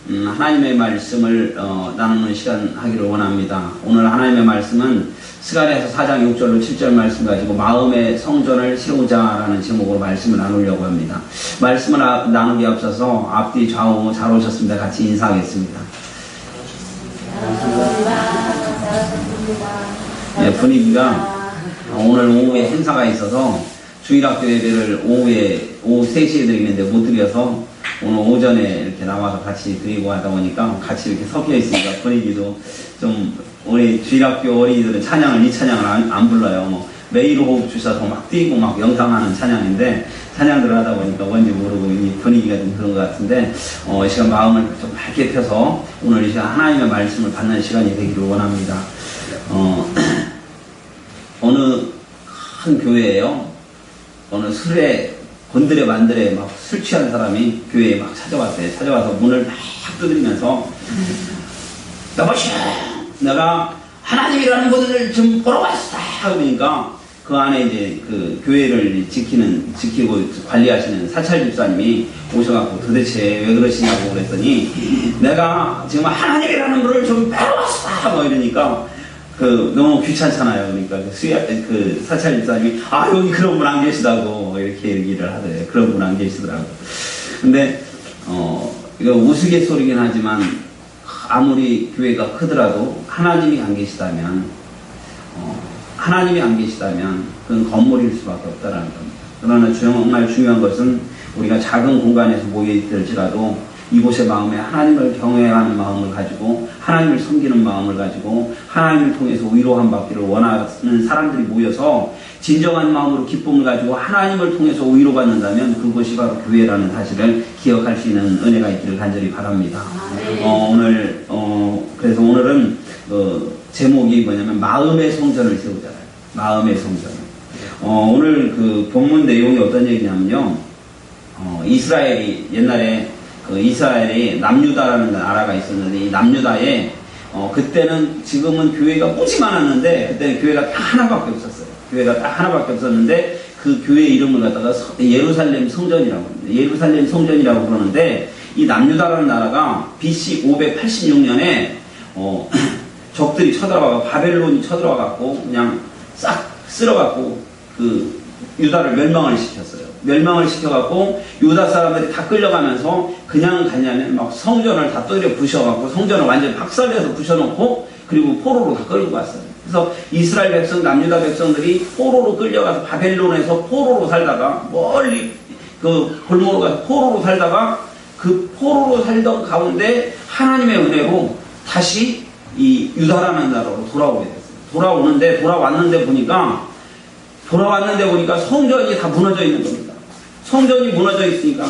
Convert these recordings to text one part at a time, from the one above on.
하나님의 말씀을 나누는 시간 하기를 원합니다. 오늘 하나님의 말씀은 스가랴서 4장 6절로 7절 말씀 가지고 마음의 성전을 세우자라는 제목으로 말씀을 나누려고 합니다. 말씀을 나누기 앞서서 앞뒤 좌우 잘 오셨습니다. 같이 인사하겠습니다. 네, 분위기가 오늘 오후에 행사가 있어서 주일학교 예배를 오후 3시에 드리는데 못 드려서 오늘 오전에 이렇게 나와서 같이 드리고 하다 보니까 같이 이렇게 섞여 있으니까 분위기도 좀, 우리 주일학교 어린이들은 이 찬양을 안 불러요. 뭐 매일 호흡 주셔서 막 뛰고 막 영상하는 찬양인데 찬양들을 하다 보니까 뭔지 모르고 이 분위기가 좀 그런 것 같은데 이 시간 마음을 좀 밝게 펴서 오늘 이 시간 하나님의 말씀을 받는 시간이 되기를 원합니다. 어느 큰 교회에요. 어느 술에 건드려 만들에 막 술 취한 사람이 교회에 막 찾아왔어요. 찾아와서 문을 막 두드리면서 여보시오, 내가 하나님이라는 분을 좀 보러 왔어. 그러니까 그 안에 이제 그 교회를 지키고 관리하시는 사찰 집사님이 오셔갖고 도대체 왜 그러시냐고 그랬더니 내가 지금 하나님이라는 분을 좀 보러 왔어. 뭐 이러니까 너무 귀찮잖아요. 그러니까 그 사찰 집사님이 여기 그런 분 안 계시다고 이렇게 얘기를 하더래요. 그런 분 안 계시더라고. 근데 이거 우스갯소리긴 하지만 아무리 교회가 크더라도 하나님이 안 계시다면 그건 건물일 수밖에 없다라는 겁니다. 그러나 정말 중요한 것은 우리가 작은 공간에서 모여있을지라도 이곳의 마음에 하나님을 경외하는 마음을 가지고 하나님을 섬기는 마음을 가지고 하나님을 통해서 위로함 받기를 원하는 사람들이 모여서 진정한 마음으로 기쁨을 가지고 하나님을 통해서 위로받는다면 그것이 바로 교회라는 사실을 기억할 수 있는 은혜가 있기를 간절히 바랍니다. 그래서 오늘은 제목이 뭐냐면 마음의 성전을 세우잖아요. 마음의 성전. 오늘 그 본문 내용이 어떤 얘기냐면요. 이스라엘이 옛날에 이스라엘이 남유다라는 나라가 있었는데 이 남유다에 그때는 지금은 교회가 무지 많았는데 그때는 교회가 딱 하나밖에 없었어요. 교회가 딱 하나밖에 없었는데 그 교회 이름을 갖다가 예루살렘 성전이라고 합니다. 예루살렘 성전이라고 그러는데 이 남유다라는 나라가 BC 586년에 적들이 쳐들어와서 바벨론이 쳐들어와갖고 그냥 싹 쓸어갖고 유다를 멸망을 시켰어요. 멸망을 시켜갖고 유다 사람들이 다 끌려가면서 그냥 가냐면 막 성전을 다 때려 부셔갖고 성전을 완전히 박살내서 부셔놓고 그리고 포로로 다 끌고 갔어요. 그래서 이스라엘 백성, 남유다 백성들이 포로로 끌려가서 바벨론에서 포로로 살다가 멀리 골목으로 가서 포로로 살다가 그 포로로 살던 가운데 하나님의 은혜로 다시 이 유다라는 나라로 돌아오게 됐어요. 돌아왔는데 보니까 성전이 다 무너져 있는 겁니다. 성전이 무너져 있으니까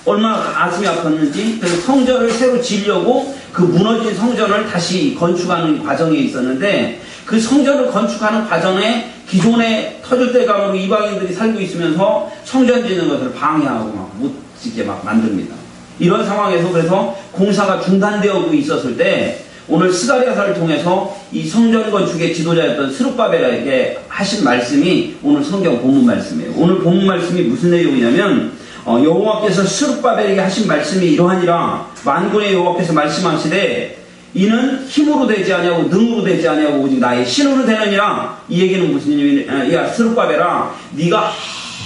얼마나 가슴이 아팠는지 그래서 성전을 새로 지으려고 그 무너진 성전을 다시 건축하는 과정에 있었는데 그 성전을 건축하는 과정에 기존의 터줏대감으로 이방인들이 살고 있으면서 성전 짓는 것을 방해하고 막 못 짓게 막 만듭니다. 이런 상황에서 그래서 공사가 중단되고 있었을 때 오늘 스가랴서를 통해서 이 성전 건축의 지도자였던 스룹바벨에게 하신 말씀이 오늘 성경 본문 말씀이에요. 오늘 본문 말씀이 무슨 내용이냐면 여호와께서 스룹바벨에게 하신 말씀이 이러하니라. 만군의 여호와께서 말씀하시되 이는 힘으로 되지 아니하고 능으로 되지 아니하고 오직 나의 신으로 되느니라. 이 얘기는 무슨 의미냐? 야 스룹바벨아, 네가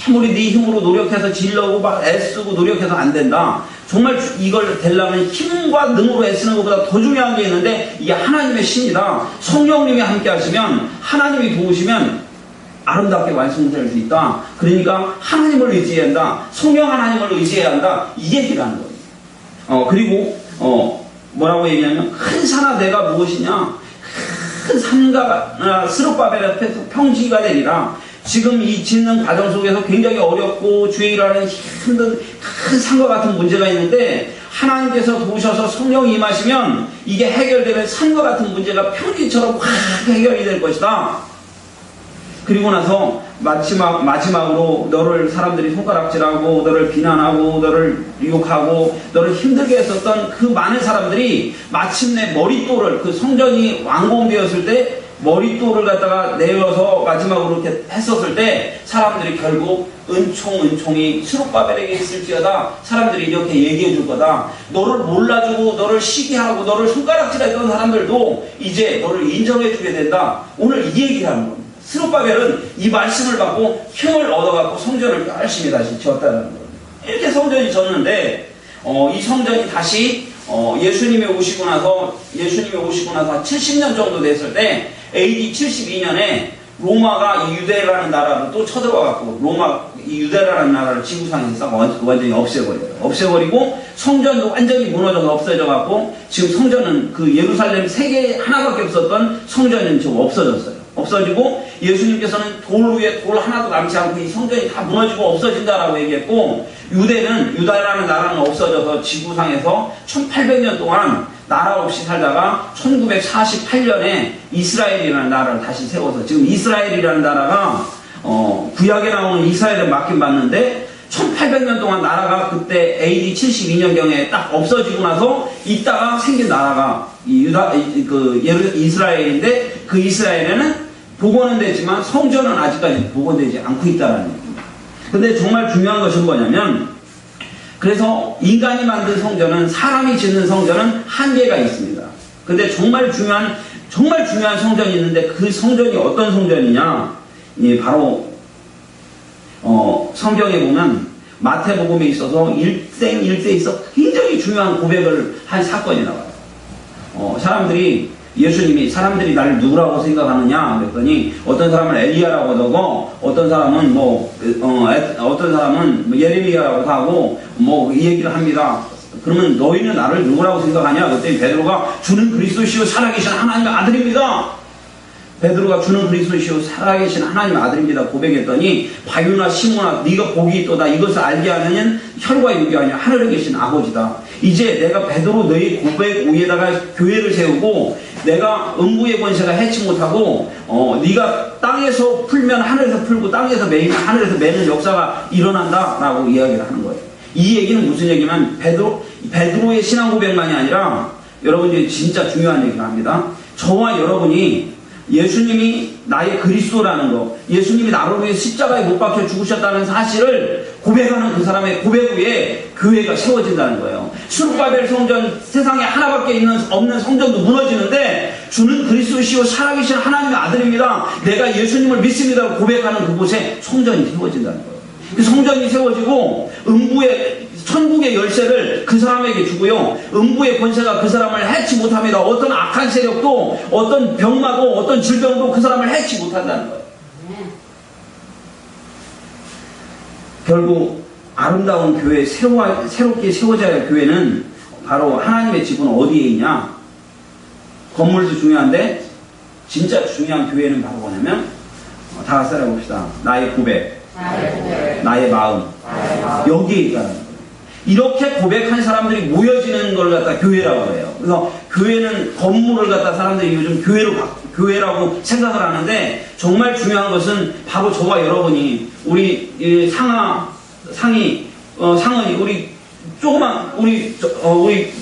아무리 네 힘으로 노력해서 지으려고 막 애쓰고 노력해서 안 된다. 정말 이걸 되려면 힘과 능으로 애쓰는 것보다 더 중요한 게 있는데 이게 하나님의 신이다. 성령님이 함께 하시면 하나님이 도우시면 아름답게 완성될 수 있다. 그러니까 하나님을 의지해야 한다. 성령 하나님을 의지해야 한다. 이 얘기를 하는 거예요. 그리고 뭐라고 얘기하냐면 큰 산아 내가 무엇이냐. 큰 산과 스룹바벨 앞에서 평지가 되리라. 지금 이 짓는 과정 속에서 굉장히 어렵고 주의라는 힘든 큰 산과 같은 문제가 있는데 하나님께서 도우셔서 성령이 임하시면 이게 해결되면 산과 같은 문제가 평지처럼 확 해결이 될 것이다. 그리고 나서 마지막으로 너를 사람들이 손가락질하고 너를 비난하고 너를 유혹하고 너를 힘들게 했었던 그 많은 사람들이 마침내 머릿돌을 그 성전이 완공되었을 때 머릿돌을 갖다가 내어서 마지막으로 이렇게 했었을 때 사람들이 결국 은총이 스룹바벨에게 있을지어다 사람들이 이렇게 얘기해 줄 거다. 너를 몰라주고 너를 시기하고 너를 손가락질했던 사람들도 이제 너를 인정해 주게 된다. 오늘 이 얘기를 하는 겁니다. 스룹바벨은 이 말씀을 받고 힘을 얻어갖고 성전을 열심히 다시 지었다는 거예요. 이렇게 성전이 졌는데 이 성전이 다시 예수님이 오시고 나서 70년 정도 됐을 때 AD 72년에 로마가 이 유대라는 나라를 또 쳐들어와갖고 이 유대라는 나라를 지구상에서 완전히 없애버리고 성전도 완전히 무너져서 없어져갖고 지금 성전은 그 예루살렘 세계 하나밖에 없었던 성전은 지금 없어지고 예수님께서는 돌 위에 돌 하나도 남지 않고 이 성전이 다 무너지고 없어진다라고 얘기했고 유다라는 나라는 없어져서 지구상에서 1800년 동안 나라 없이 살다가 1948년에 이스라엘이라는 나라를 다시 세워서 지금 이스라엘이라는 나라가 구약에 나오는 이스라엘을 맡긴 받는데 1800년 동안 나라가 그때 AD 72년경에 딱 없어지고 나서 있다가 생긴 나라가 이스라엘인데 그 이스라엘에는 복원은 되지만 성전은 아직까지 복원되지 않고 있다는 얘기입니다. 근데 정말 중요한 것은 뭐냐면 그래서 인간이 만든 성전은 사람이 짓는 성전은 한계가 있습니다. 근데 정말 중요한 성전이 있는데 그 성전이 어떤 성전이냐? 바로 성경에 보면 마태복음에 있어서 일생일대에 있어 굉장히 중요한 고백을 한 사건이 나와요. 사람들이 나를 누구라고 생각하느냐 그랬더니 어떤 사람은 엘리야라고 하고 어떤 사람은 예레미야라고 하고 이 얘기를 합니다. 그러면 너희는 나를 누구라고 생각하냐? 그랬더니 베드로가 주는 그리스도시요 살아계신 하나님의 아들입니다. 베드로가 주는 그리스도시요 살아계신 하나님의 아들입니다. 고백했더니 바유나 시몬아 네가 복이 있도다. 이것을 알게 하느냐는 혈과 육이 아니라 하늘에 계신 아버지다. 이제 내가 베드로 너희 고백 위에다가 교회를 세우고 내가 음부의 권세가 해치 못하고 네가 땅에서 풀면 하늘에서 풀고 땅에서 매이면 하늘에서 매는 역사가 일어난다라고 이야기를 하는 거예요. 이 얘기는 무슨 얘기냐면 베드로의 신앙 고백만이 아니라 여러분들이 진짜 중요한 얘기를 합니다. 저와 여러분이 예수님이 나의 그리스도라는 거, 예수님이 나를 위해 십자가에 못 박혀 죽으셨다는 사실을 고백하는 그 사람의 고백 위에 교회가 세워진다는 거예요. 스룹바벨 성전, 세상에 하나밖에 없는 성전도 무너지는데 주는 그리스도시요 살아계신 하나님의 아들입니다. 내가 예수님을 믿습니다. 고백하는 그곳에 성전이 세워진다는 거예요. 그 성전이 세워지고 천국의 열쇠를 그 사람에게 주고요. 음부의 권세가 그 사람을 해치 못합니다. 어떤 악한 세력도 어떤 병마도 어떤 질병도 그 사람을 해치 못한다는 거예요. 결국 아름다운 교회, 새롭게 세워져야 할 교회는 바로 하나님의 집은 어디에 있냐? 건물도 중요한데 진짜 중요한 교회는 바로 뭐냐면 다 같이 따라해봅시다. 나의 고백, 나의 마음, 여기에 있다는 거예요. 이렇게 고백한 사람들이 모여지는 걸 갖다 교회라고 해요. 그래서 교회는 건물을 갖다 사람들이 요즘 교회라고 생각을 하는데 정말 중요한 것은 바로 저와 여러분이 우리 상은이 우리 조그만 우리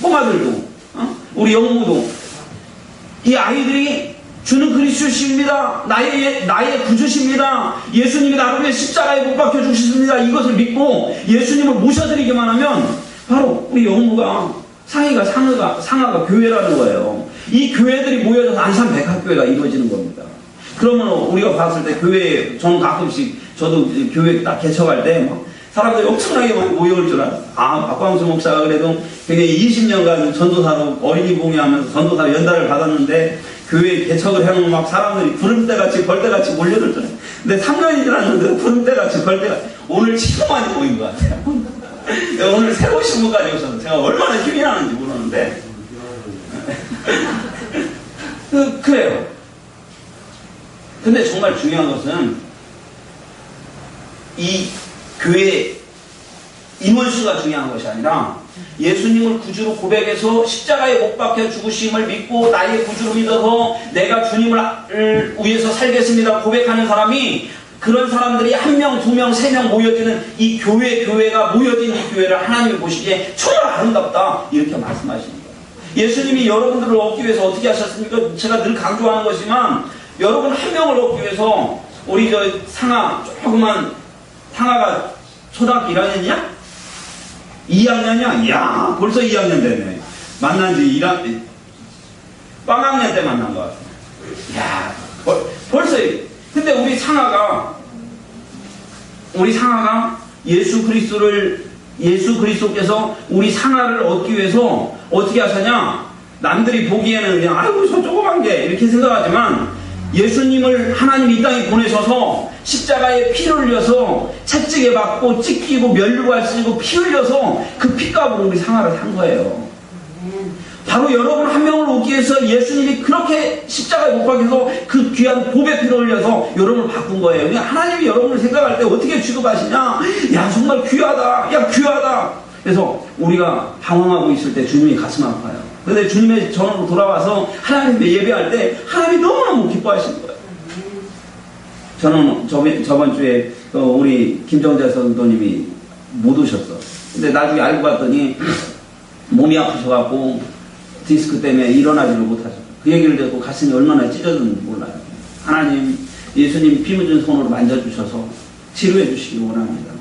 꼬마들도 우리 영무도 이 아이들이 주는 그리스도십니다. 나의 구주십니다. 예수님이 나를 위해 십자가에 못 박혀 주셨습니다. 이것을 믿고 예수님을 모셔드리기만 하면 바로 우리 영무가 상아가 교회라는 거예요. 이 교회들이 모여져서 안산 백합교회가 이루어지는 겁니다. 그러면 우리가 봤을 때 교회에 저는 가끔씩 저도 교회 딱 개척할 때 사람들이 엄청나게 모여올 줄 알았어요. 박광수 목사가 그래도 굉장히 20년간 전도사로 어린이 봉회하면서 전도사 연달을 받았는데 교회 개척을 해놓으면 막 사람들이 구름대같이 벌떼같이 몰려들 줄 알았어요. 근데 3년이 지났는데 구름대같이 벌떼같이 오늘 진짜 많이 모인 것 같아요. 오늘 새로 오신 분까지 오셔서 제가 얼마나 힘이 나는지 모르는데 그래요. 근데 정말 중요한 것은 이 교회 임원수가 중요한 것이 아니라 예수님을 구주로 고백해서 십자가에 못 박혀 죽으심을 믿고 나의 구주로 믿어서 내가 주님을 위해서 살겠습니다 고백하는 사람이 그런 사람들이 1명, 2명, 3명 모여지는 이 교회가 모여진 이 교회를 하나님이 보시기에 정말 아름답다 이렇게 말씀하시는 거예요. 예수님이 여러분들을 얻기 위해서 어떻게 하셨습니까? 제가 늘 강조하는 것이지만 여러분 한 명을 얻기 위해서 우리 저 상아, 조그만 상아가 초등학교 1학년이냐? 2학년이야? 이야, 벌써 2학년 됐네. 만난 지 1학년, 빵학년 때 만난 것 같아. 이야, 벌써. 근데 우리 상아가 예수 그리스도께서 우리 상아를 얻기 위해서 어떻게 하셨냐? 남들이 보기에는 그냥, 아이고, 저 조그만 게, 이렇게 생각하지만, 예수님을 하나님 이 땅에 보내셔서 십자가에 피를 흘려서 채찍에 박고 찢기고 면류관 쓰고 피 흘려서 그 피값으로 우리 상아를 산 거예요. 바로 여러분 한 명을 얻기 위해서 예수님이 그렇게 십자가에 못 박혀서 그 귀한 보배 피를 흘려서 여러분을 바꾼 거예요. 그러니까 하나님이 여러분을 생각할 때 어떻게 취급하시냐? 야, 정말 귀하다. 야, 귀하다. 그래서 우리가 방황하고 있을 때 주님이 가슴 아파요. 근데 주님의 전으로 돌아와서 하나님께 예배할 때 하나님이 너무너무 기뻐하시는 거예요. 저는 저번 주에 우리 김정자 선도님이 못 오셨어. 근데 나중에 알고 봤더니 몸이 아프셔갖고 디스크 때문에 일어나지를 못하셨어. 그 얘기를 듣고 가슴이 얼마나 찢어졌는지 몰라요. 하나님, 예수님 피 묻은 손으로 만져주셔서 치료해 주시기 원합니다.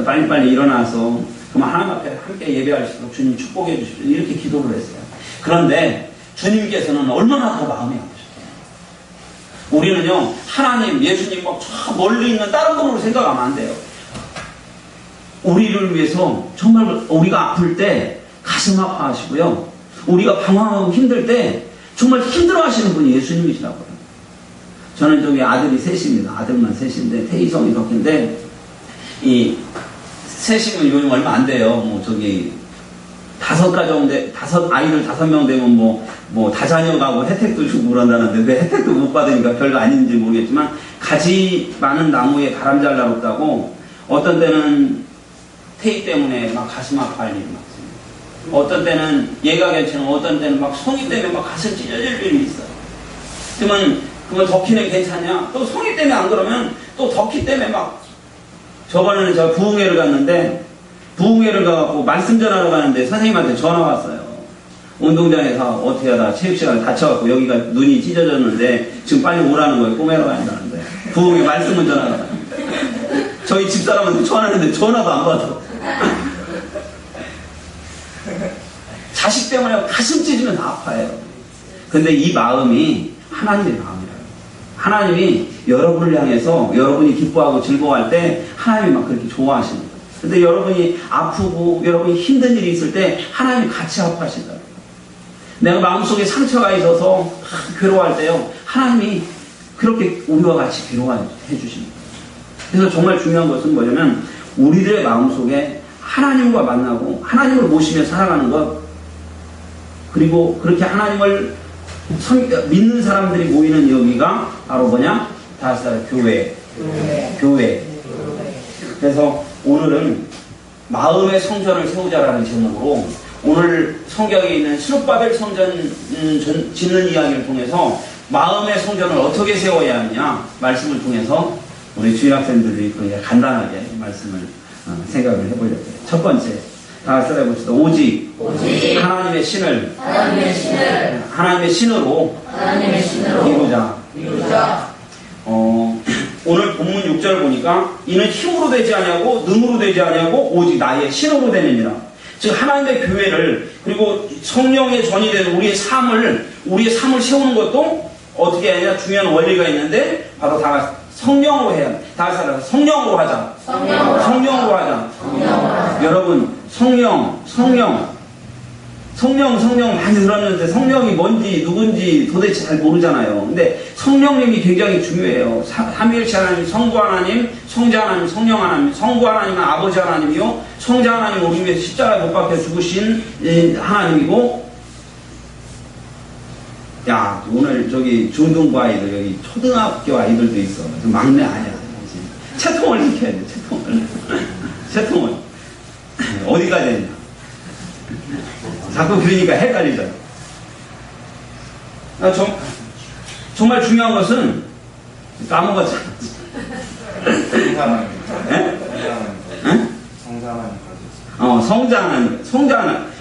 빨리빨리 일어나서 그럼 하나님 앞에 함께 예배할 수 있도록 주님 축복해 주십시오. 이렇게 기도를 했어요. 그런데 주님께서는 얼마나 더 마음이 아프셨어요. 우리는요, 하나님, 예수님 막 저 멀리 있는 다른 분으로 생각하면 안 돼요. 우리를 위해서 정말 우리가 아플 때 가슴 아파하시고요. 우리가 방황하고 힘들 때 정말 힘들어하시는 분이 예수님이시라고요. 저는 저기 아들이 셋입니다. 아들만 셋인데 태희성이 덕인데 이 셋이면 요즘 얼마 안 돼요. 뭐 저기 아이들 5명 되면 뭐 다자녀가고 혜택도 주고 그런다는데 왜 혜택도 못 받으니까 별거 아닌지 모르겠지만 가지 많은 나무에 바람 잘 나왔다고 어떤 때는 태희 때문에 막 가슴 아파할 일이 많습니다. 어떤 때는 얘가 괜찮고 어떤 때는 막 송이 때문에 막 가슴 찢어질 일이 있어요. 그러면 덕희는 괜찮냐? 또 송이 때문에 안 그러면 또 덕희 때문에 막 저번에는 저 부흥회를 갔는데 부흥회를 가갖고 말씀 전하러 가는데 선생님한테 전화 왔어요. 운동장에서 어떻게 하다 체육시간에 다쳐갖고 여기가 눈이 찢어졌는데 지금 빨리 오라는 거예요. 꼬매러 가니까는데 부흥회 말씀을 전하러 가는데 저희 집사람한테 전화했는데 전화도 안 받아. 자식 때문에 가슴 찢으면 다 아파요. 근데 이 마음이 하나님의 마음이에요. 하나님이 여러분을 향해서 여러분이 기뻐하고 즐거워할 때 하나님이 막 그렇게 좋아하시는 거예요. 근데 여러분이 아프고 여러분이 힘든 일이 있을 때 하나님이 같이 아파하신다. 내가 마음속에 상처가 있어서 괴로워할 때요. 하나님이 그렇게 우리와 같이 괴로워해 주십니다. 그래서 정말 중요한 것은 뭐냐면 우리들의 마음속에 하나님과 만나고 하나님을 모시며 살아가는 것, 그리고 그렇게 하나님을 믿는 사람들이 모이는 여기가 바로 뭐냐? 다윗사람 교회. 그래서 오늘은 마음의 성전을 세우자라는 제목으로 오늘 성경에 있는 스룹바벨 성전 짓는 이야기를 통해서 마음의 성전을 어떻게 세워야 하느냐 말씀을 통해서 우리 주일학생들이 간단하게 말씀을 생각을 해보려고 해요. 첫 번째, 다 써봅시다. 오직 하나님의 신을 하나님의 신으로 이루자. 오늘 본문 6절 보니까 이는 힘으로 되지 아니하고 능으로 되지 아니하고 오직 나의 신으로 되느니라. 즉 하나님의 교회를 그리고 성령의 전이 되는 우리의 삶을 세우는 것도 어떻게 해야 중요한 원리가 있는데 바로 다 성령으로 해야 돼. 다시 말해서 성령으로 하자. 성령으로 하자. 여러분 성령 많이 들었는데 성령이 뭔지 누군지 도대체 잘 모르잖아요. 근데 성령님이 굉장히 중요해요. 삼위일체 하나님, 성부 하나님, 성자 하나님, 성령 하나님. 성부 하나님은 아버지 하나님이요, 성자 하나님은 우리 위해서 십자가에 못 박혀 죽으신 하나님이고. 야, 오늘 저기 중등부 아이들, 여기 초등학교 아이들도 있어. 막내 아니야. 채통을 시켜야 돼. 채통을 어디가 되냐. 자꾸 그러니까 헷갈리잖아. 정말 중요한 것은 까먹었잖아.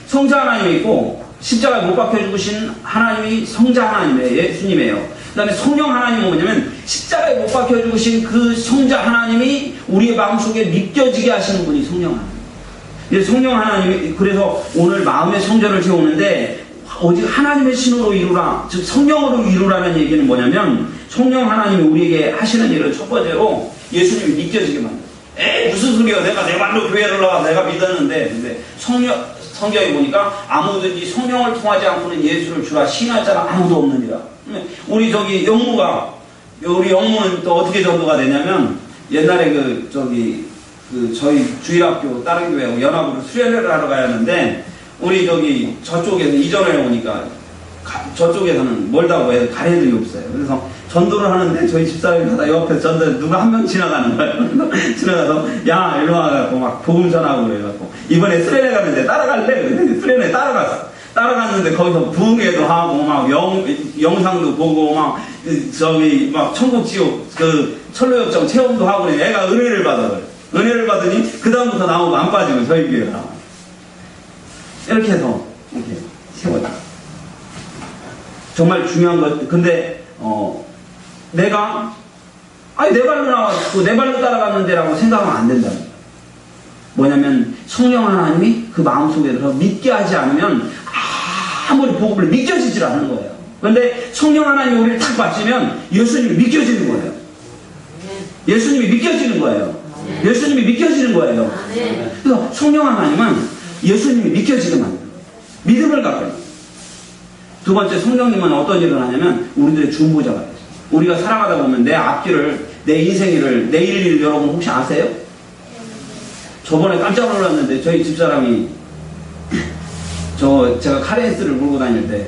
성자 하나님이 있고 십자가에 못 박혀 죽으신 하나님이 성자 하나님이에요. 예수님이에요. 그 다음에 성령 하나님은 뭐냐면 십자가에 못 박혀 죽으신 그 성자 하나님이 우리의 마음속에 믿겨지게 하시는 분이 성령 하나님. 성령 하나님이 그래서 오늘 마음의 성전을 세우는데 오직 하나님의 신으로 이루라, 즉 성령으로 이루라는 얘기는 뭐냐면 성령 하나님이 우리에게 하시는 일은 첫 번째로 예수님이 믿겨지게 만들어요. 무슨 소리야, 내가 내 말로 교회를 나가 내가 믿었는데. 근데 성경에 보니까 아무든지 성령을 통하지 않고는 예수를 주라 신할 자가 아무도 없느니라. 우리 저기 우리 영무는 또 어떻게 전도가 되냐면 옛날에 저희 주일학교 다른 교회하고 연합으로 수련회를 하러 가야 하는데 우리 저쪽에서 이전에 오니까 저쪽에서는 멀다고 해서 갈 애들이 없어요. 그래서 전도를 하는데 저희 집사람이 가다 옆에 전도에 누가 한 명 지나가는 거예요. 지나가서 야 일로 와갖고 막 복음 전하고 그래갖고 이번에 수련회 가는데 따라갈래? 그랬더니 수련회 따라갔어. 따라갔는데 거기서 부흥회도 하고 막 영상도 보고 막 천국 지옥 철로역정 체험도 하고 애가 은혜를 받아요. 은혜를 받으니 그 다음부터 나오고 안 빠지고 저희 교회에 나와. 이렇게 해서 이렇게 세워져. 정말 중요한 것. 근데 내가 내 발로 나왔고 내 발로 따라갔는데라고 생각하면 안 된다는 거예요. 뭐냐면 성령 하나님이 그 마음속에 들어서 믿게 하지 않으면 아무리 복음을 믿겨지질 않는 거예요. 그런데 성령 하나님이 우리를 딱 받치면 예수님이 믿겨지는 거예요. 예수님이 믿겨지는 거예요. 예수님이 믿겨지는 거예요. 그래서 성령 하나님은 예수님이 믿겨지게 만들어요. 믿음을 갖게 해요. 두 번째, 성령님은 어떤 일을 하냐면 우리들의 중보자가 돼요. 우리가 살아가다 보면 내 앞길을, 내 인생 일을, 내일 일 여러분 혹시 아세요? 저번에 깜짝 놀랐는데 저희 집사람이 제가 카레스를 몰고 다닐 때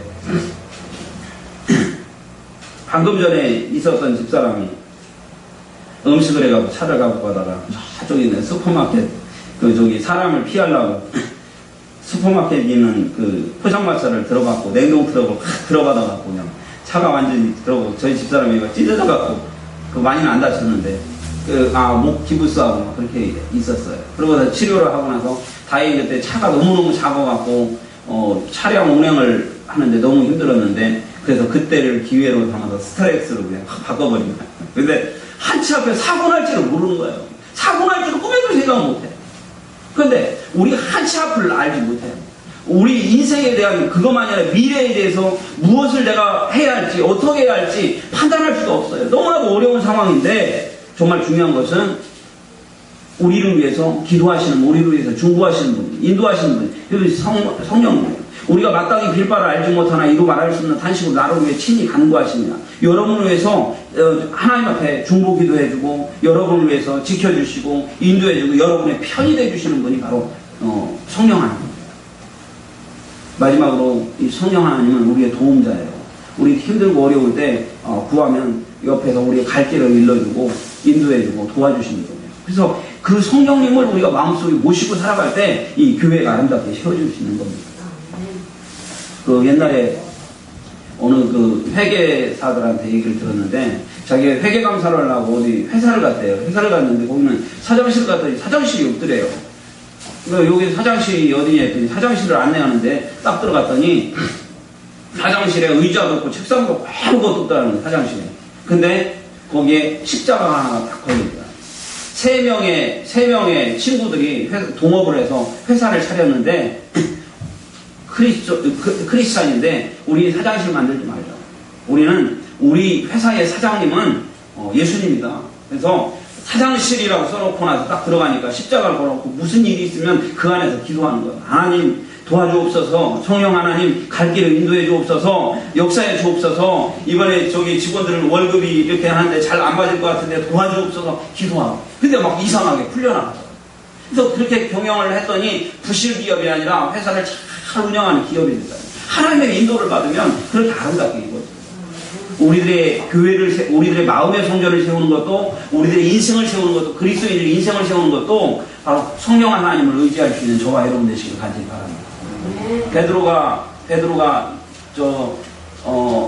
방금 전에 있었던 집사람이 음식을 해가지고 차를 갖고 가다가 저쪽에 있는 슈퍼마켓 사람을 피하려고 슈퍼마켓에 있는 포장마차를 들어갔고 냉동 트럭을 들어가다가 그냥 차가 완전히 들어가고 저희 집사람이 찢어져갖고 많이는 안 다쳤는데 목 기부스하고 막 그렇게 있었어요. 그러고 치료를 하고 나서 다행히 그때 차가 너무너무 작아갖고 차량 운행을 하는데 너무 힘들었는데 그래서 그때를 기회로 삼아서 스트렉스로 그냥 확 바꿔버린 거예요. 근데 한치 앞에 사고 날지를 모르는 거예요. 사고 날지를 꿈에도 생각 못해. 그런데 우리 한치 앞을 알지 못해요. 우리 인생에 대한 그것만이 아니라 미래에 대해서 무엇을 내가 해야 할지 어떻게 해야 할지 판단할 수가 없어요. 너무나도 어려운 상황인데 정말 중요한 것은 우리를 위해서 기도하시는 분, 우리를 위해서 중보하시는 분, 인도하시는 분, 이것이 성령님이에요. 우리가 마땅히 빌바를 알지 못하나 이루 말할 수 없는 탄식으로 나를 위해 친히 간구하시느냐. 여러분을 위해서 하나님 앞에 중보 기도해주고 여러분을 위해서 지켜주시고 인도해주고 여러분의 편이 돼주시는 분이 바로 성령 하나님. 마지막으로 이 성령 하나님은 우리의 도움자예요. 우리 힘들고 어려울 때 구하면 옆에서 우리의 갈 길을 일러주고 인도해주고 도와주시는 분이에요. 그래서 그 성령님을 우리가 마음속에 모시고 살아갈 때 이 교회가 아름답게 세워줄 수 있는 겁니다. 옛날에 어느 회계사들한테 얘기를 들었는데 자기가 회계감사를 하려고 어디 회사를 갔대요. 회사를 갔는데 거기는 사장실을 갔더니 사장실이 없더래요. 그러니까 여기 사장실이 어디냐 했더니 사장실을 안내하는데 딱 들어갔더니 사장실에 의자도 없고 책상도 없고 아무것도 없다는 거예요. 사장실에. 근데 거기에 십자가 하나가 딱 걸려있다. 세 명의 친구들이 동업을 해서 회사를 차렸는데 크리스찬인데 우리 사장실 만들지 말자. 우리 회사의 사장님은 예수님이다. 그래서 사장실이라고 써놓고 나서 딱 들어가니까 십자가를 걸어놓고 무슨 일이 있으면 그 안에서 기도하는 거예요. 하나님 도와주옵소서, 성령 하나님 갈 길을 인도해 주옵소서, 역사해 주옵소서, 이번에 직원들은 월급이 이렇게 하는데 잘 안 받을 것 같은데 도와주옵소서 기도하고. 근데 막 이상하게 풀려나가요. 그래서 그렇게 경영을 했더니 부실 기업이 아니라 회사를 잘 운영하는 기업이 됐어요. 하나님의 인도를 받으면 그렇게 아름답게 이루어져요. 우리들의 교회를, 우리들의 마음의 성전을 세우는 것도, 우리들의 인생을 세우는 것도, 그리스도인의 인생을 세우는 것도 바로 성령 하나님을 의지할 수 있는 저와 여러분 되시길 간절히 바랍니다. 베드로가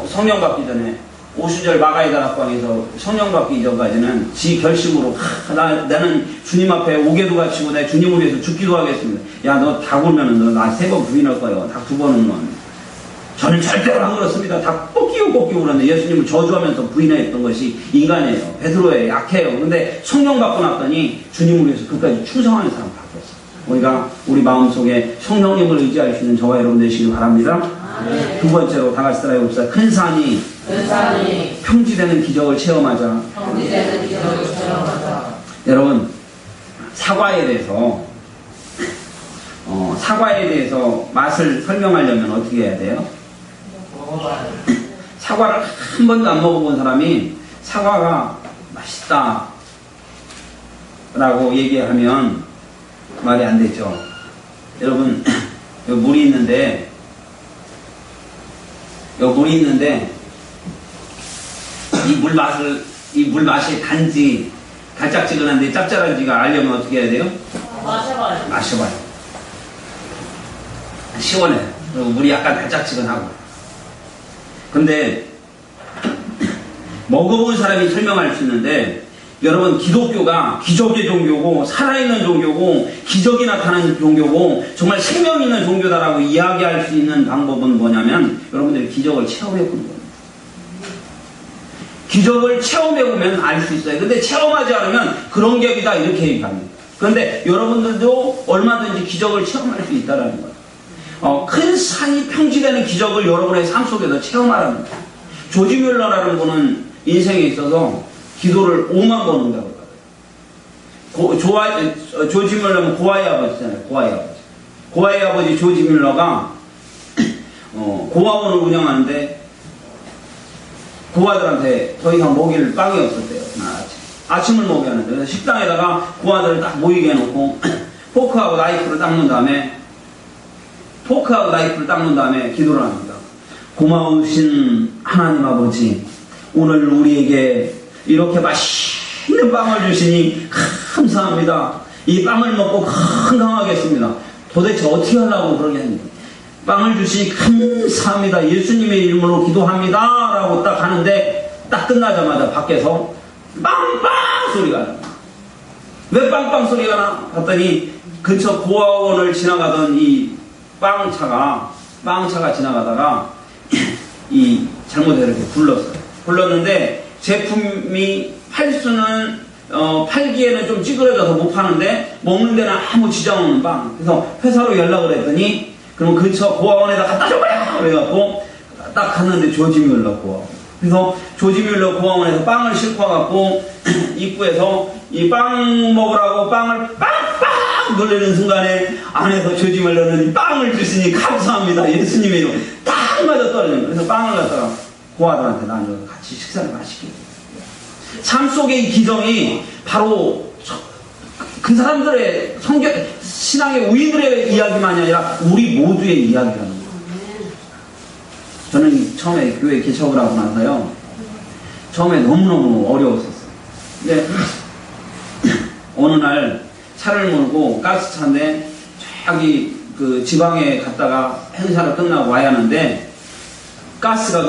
성령 받기 전에 오수절 마가이다 낙방에서 성령 받기 전까지는 지 결심으로 나는 주님 앞에 오게도 갇히고 내 주님을 위해서 죽기도 하겠습니다. 야, 너 다 굴면은 너 나 3번 부인할 거예요. 다 2번은 넌 저는 절대로 안 그렇습니다. 다 꺾이고 그러는데 예수님을 저주하면서 부인했던 것이 인간이에요. 베드로예요. 약해요. 근데 성령 받고 났더니 주님을 위해서 끝까지 충성하는 사람 바뀌었어요. 우리가 우리 마음속에 성령님을 의지할 수 있는 저와 여러분 되시길 바랍니다. 두 번째로 다 같이 따라해봅시다. 큰 산이 평지되는 기적을 체험하자. 여러분, 사과에 대해서 맛을 설명하려면 어떻게 해야 돼요? 사과를 한 번도 안 먹어본 사람이 사과가 맛있다 라고 얘기하면 말이 안 되죠. 여러분, 여기 물이 있는데 이 물 맛이 단지 달짝지근한데 짭짤한지가 알려면 어떻게 해야 돼요? 마셔봐요. 시원해요. 그리고 물이 약간 달짝지근하고. 근데 먹어본 사람이 설명할 수 있는데, 여러분, 기독교가 기적의 종교고 살아있는 종교고 기적이 나타나는 종교고 정말 생명 있는 종교다라고 이야기할 수 있는 방법은 뭐냐면 여러분들이 기적을 체험해보는 겁니다. 기적을 체험해보면 알 수 있어요. 근데 체험하지 않으면 그런 격이다 이렇게 얘기합니다. 그런데 여러분들도 얼마든지 기적을 체험할 수 있다는 거예요. 큰 산이 평지되는 기적을 여러분의 삶 속에서 체험하라는 거예요. 조지 뮬러라는 분은 인생에 있어서 기도를 5만 번 한다고 해요. 조지 뮬러는 고아의 아버지잖아요. 고아의 아버지 조지 뮬러가 고아원을 운영하는데 고아들한테 더 이상 먹일 빵이 없었대요. 아침을 먹여야 하는데 그래서 식당에다가 고아들을 딱 모이게 해놓고 포크하고 나이프를 닦는 다음에 기도를 합니다. 고마우신 하나님 아버지, 오늘 우리에게 이렇게 맛있는 빵을 주시니 감사합니다. 이 빵을 먹고 건강하겠습니다. 도대체 어떻게 하려고 그러게 합니다. 빵을 주시니 감사합니다. 예수님의 이름으로 기도합니다. 라고 딱 하는데 딱 끝나자마자 밖에서 빵빵 소리가 나. 왜 빵빵 소리가 나? 봤더니 근처 고아원을 지나가던 이 빵차가 지나가다가 이 잘못해서 이렇게 불렀는데 제품이 팔기에는 좀 찌그러져서 못 파는데 먹는 데는 아무 지장 없는 빵. 그래서 회사로 연락을 했더니 그럼 근처 고아원에다 갖다 줘봐요! 그래갖고 딱 갔는데 조지 뮬러 고아원. 그래서 조지 뮬러 고아원에서 빵을 싣고 와갖고 입구에서 이 빵 먹으라고 빵을 빵빵 놀리는 순간에 안에서 조지 뮬러는 빵을 주시니 감사합니다. 예수님의 이름 딱 맞아 떨어지는 거예요. 그래서 빵을 갖다가 고아들한테 나눠서 같이 식사를 맛있게 해요. 삶 속의 이 기적이 바로 그 사람들의 신앙의 우리들의 이야기만이 아니라 우리 모두의 이야기라는 거예요. 저는 처음에 교회 개척을 하고 나서요, 처음에 너무너무 어려웠었어요. 근데 어느 날 차를 몰고 가스차인데 저기 그 지방에 갔다가 행사를 끝나고 와야 하는데 가스가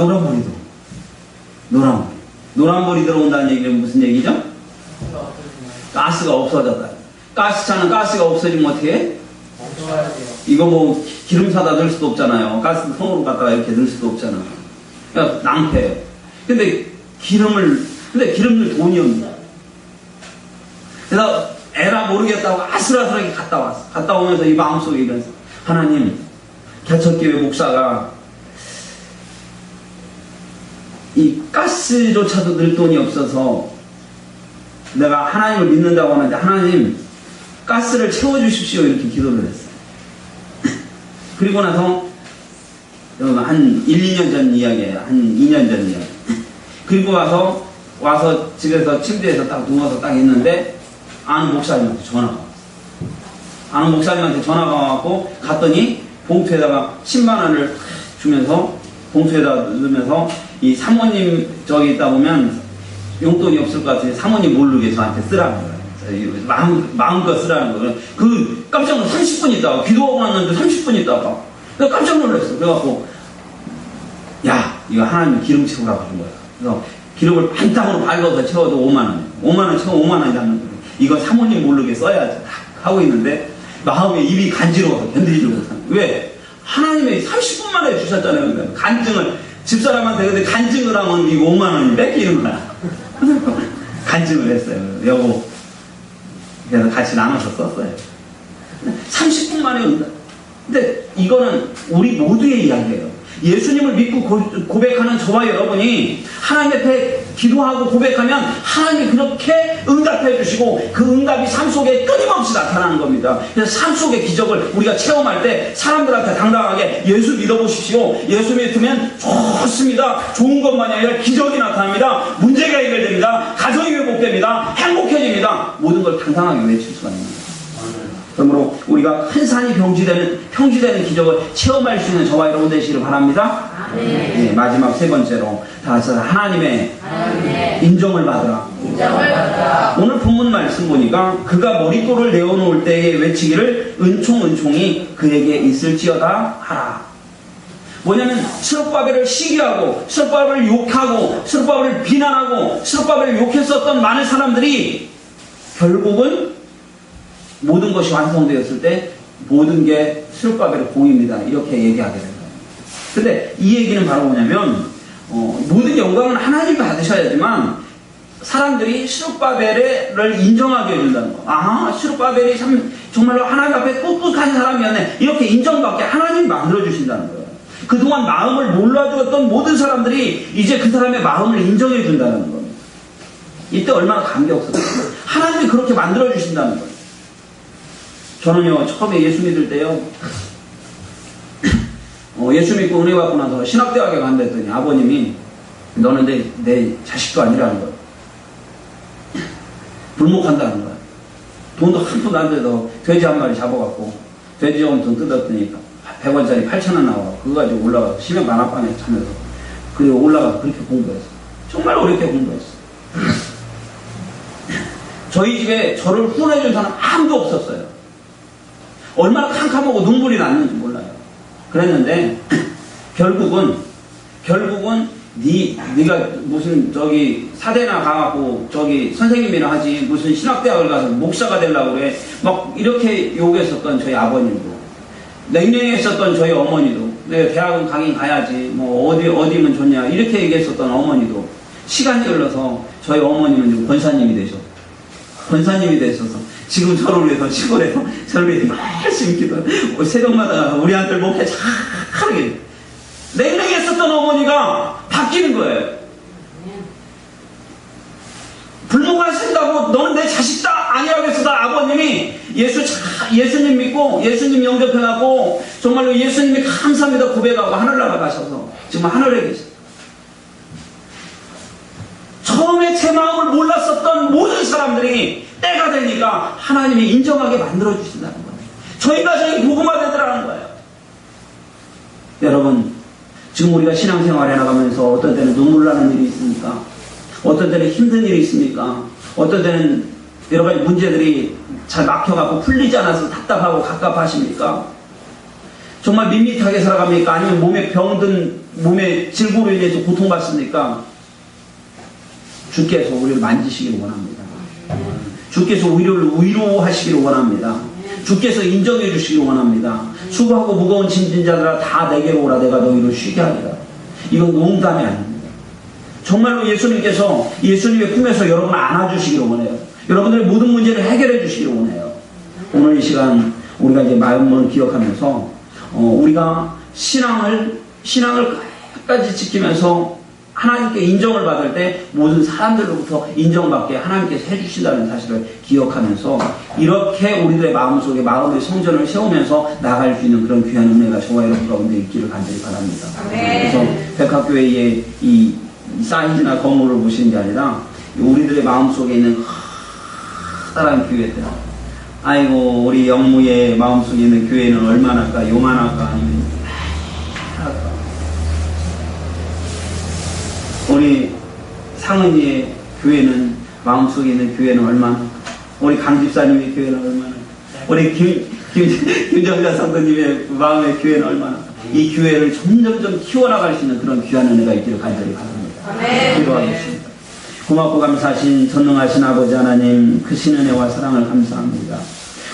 노란불이 들어온다는 얘기는 무슨 얘기죠? 가스가 없어졌다. 가스차는 가스가 없어지면 어떻게 해? 이거 뭐 기름 사다 넣을 수도 없잖아요. 가스 손으로 갖다가 이렇게 넣을 수도 없잖아요. 그러니까 낭패예요. 근데 기름 넣을 돈이 없는 거야. 그래서 에라 모르겠다고 아슬아슬하게 갔다 오면서 이 마음속에 이런, 하나님, 개척교회 목사가 이 가스조차도 넣을 돈이 없어서 내가 하나님을 믿는다고 하는데 하나님 가스를 채워주십시오 이렇게 기도를 했어요. 그리고 나서 한 1, 2년 전 이야기예요. 한 2년 전 이야기. 그리고 와서 집에서 침대에서 딱 누워서 딱 있는데 아는 목사님한테 전화가 와갖고 갔더니 봉투에다가 10만 원을 주면서 봉투에다 넣으면서 이 사모님 저기 있다 보면 용돈이 없을 것 같으니 사모님 모르게 저한테 쓰라는 거예요. 마음껏 쓰라는 거예요. 그 깜짝 놀라서 30분 있다가 기도하고 왔는데 30분 있다가 내가 깜짝 놀랐어. 그래갖고 야 이거 하나님 기름 채우라고 준 거야. 그래서 기름을 반땅으로 발라서 채워도 5만 원. 5만 원 채워 5만 원이 하는 거예요. 이거 사모님 모르게 써야지 하고 있는데 마음에 입이 간지러워서 견디지 못하는. 왜? 하나님이 30분 만에 주셨잖아요. 간증을 집사람한테 근데 간증을 하면 이 5만 원이 뺏기는 거야. 간증을 했어요. 여보. 그래서 같이 나눠서 썼어요. 30분 만에 온다. 근데 이거는 우리 모두의 이야기예요. 예수님을 믿고 고백하는 저와 여러분이 하나님 앞에 기도하고 고백하면 하나님이 그렇게 응답해 주시고 그 응답이 삶 속에 끊임없이 나타나는 겁니다. 그래서 삶 속의 기적을 우리가 체험할 때 사람들한테 당당하게 예수 믿어보십시오. 예수 믿으면 좋습니다. 좋은 것만이 아니라 기적이 나타납니다. 문제가 해결됩니다. 가정이 회복됩니다. 행복해집니다. 모든 걸 당당하게 외칠 수가 있는 거예요. 그러므로 우리가 큰 산이 평지되는 기적을 체험할 수 있는 저와 여러분 되시기를 바랍니다. 네, 마지막 세 번째로 다 같이 하나님의 인정을 받으라. 오늘 본문 말씀 보니까 그가 머릿돌을 내어놓을 때에 외치기를 은총이 그에게 있을지어다 하라. 뭐냐면 스룹바벨을 시기하고 스룹바벨을 욕하고 스룹바벨을 비난하고 스룹바벨을 욕했었던 많은 사람들이 결국은 모든 것이 완성되었을 때 모든 게 스룹바벨의 공입니다. 이렇게 얘기하게 된 거예요. 근데 이 얘기는 바로 뭐냐면 모든 영광은 하나님 받으셔야지만 사람들이 스룹바벨을 인정하게 해준다는 거. 아, 스룹바벨이 참 정말로 하나님 앞에 꿋꿋한 사람이었네. 이렇게 인정받게 하나님이 만들어주신다는 거예요. 그동안 마음을 몰라주었던 모든 사람들이 이제 그 사람의 마음을 인정해 준다는 겁니다. 이때 얼마나 감격스러워요. 하나님이 그렇게 만들어주신다는 거예요. 저는요, 처음에 예수 믿을 때요, 예수 믿고 은혜 받고 나서 신학대학에 간다 했더니 아버님이 너는 내 자식도 아니라는 거야. 불목한다는 거야. 돈도 한 푼도 안 돼도 돼지 한 마리 잡아갖고 돼지 엄청 뜯었더니 100원짜리 8,000원 나와. 그거 가지고 올라가서 심해 만화방에 차면서 그리고 올라가서 그렇게 공부했어. 정말 어렵게 공부했어. 저희 집에 저를 후원해준 사람 아무도 없었어요. 얼마나 캄캄하고 눈물이 났는지 몰라요. 그랬는데 결국은 네가 무슨 저기 사대나 가갖고 저기 선생님이나 하지 무슨 신학대학을 가서 목사가 되려고 그래. 막 이렇게 요구했었던 저희 아버님도 냉랭했었던 저희 어머니도 내가 대학은 가긴 가야지 뭐 어디면 좋냐 이렇게 얘기했었던 어머니도 시간이 흘러서 저희 어머님은 권사님이 되셔서 지금 저를 위해서 시골에서 저를 위해서 열심히 기도하고 새벽마다 우리 아들 목에 착하게 냉랭했었던 어머니가 바뀌는 거예요. 불목하신다고 너는 내 자식다 아니라고 했었던 아버님이 예수님 믿고 예수님 영접해갖고 정말로 예수님이 감사합니다 고백하고 하늘나라 가셔서 지금 하늘에 계세요. 처음에 제 마음을 몰랐었던 모든 사람들이 때가 되니까 하나님이 인정하게 만들어주신다는 거예요. 저희 가정이 복음화되더라는 거예요. 여러분, 지금 우리가 신앙생활에 나가면서 어떤 때는 눈물 나는 일이 있습니까? 어떤 때는 힘든 일이 있습니까? 어떤 때는 여러 가지 문제들이 잘 막혀가고 풀리지 않아서 답답하고 갑갑하십니까? 정말 밋밋하게 살아갑니까? 아니면 몸에 병든 몸의 질고로 인해서 고통받습니까? 주께서 우리를 만지시기를 원합니다. 주께서 우리를 위로하시기를 원합니다. 주께서 인정해 주시기를 원합니다. 수고하고 무거운 짐진 자들아 다 내게로 오라 내가 너희를 쉬게 하리라. 이건 농담이 아닙니다. 정말로 예수님께서 예수님의 품에서 여러분을 안아주시기를 원해요. 여러분들의 모든 문제를 해결해 주시기를 원해요. 오늘 이 시간 우리가 이제 마음을 기억하면서 우리가 신앙을 끝까지 지키면서 하나님께 인정을 받을 때 모든 사람들로부터 인정받게 하나님께서 해주신다는 사실을 기억하면서 이렇게 우리들의 마음속에 마음의 성전을 세우면서 나아갈 수 있는 그런 귀한 은혜가 저와 여러분 가운데 있기를 간절히 바랍니다. 그래서 백합교회의 이 사이즈나 건물을 보시는 게 아니라 우리들의 마음속에 있는 커다란 교회들, 아이고 우리 영무의 마음속에 있는 교회는 얼마나까 요만할까 아니면 우리 상은이의 교회는 마음속에 있는 교회는 얼마나, 우리 강집사님의 교회는 얼마나, 우리 김정자 성도님의 마음의 교회는 얼마나, 이 교회를 점점점 키워나갈 수 있는 그런 귀한 은혜가 있기를 간절히 바랍니다. 기도하겠습니다. 고맙고 감사하신 전능하신 아버지 하나님, 그 신은혜와 사랑을 감사합니다.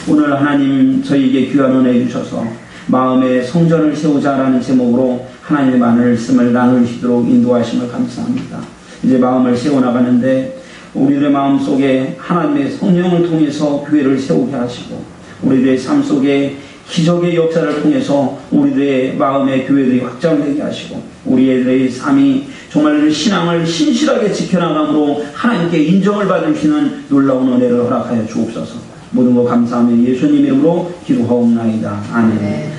오늘 하나님 저희에게 귀한 은혜 주셔서 마음의 성전을 세우자라는 제목으로 하나님의 말씀을 나누시도록 인도하심을 감사합니다. 이제 마음을 세워나가는데 우리들의 마음 속에 하나님의 성령을 통해서 교회를 세우게 하시고 우리들의 삶 속에 기적의 역사를 통해서 우리들의 마음의 교회들이 확장되게 하시고 우리의 삶이 정말 신앙을 신실하게 지켜나감으로 하나님께 인정을 받으시는 놀라운 은혜를 허락하여 주옵소서. 모든 것 감사하며 예수님 이름으로 기도하옵나이다. 아멘.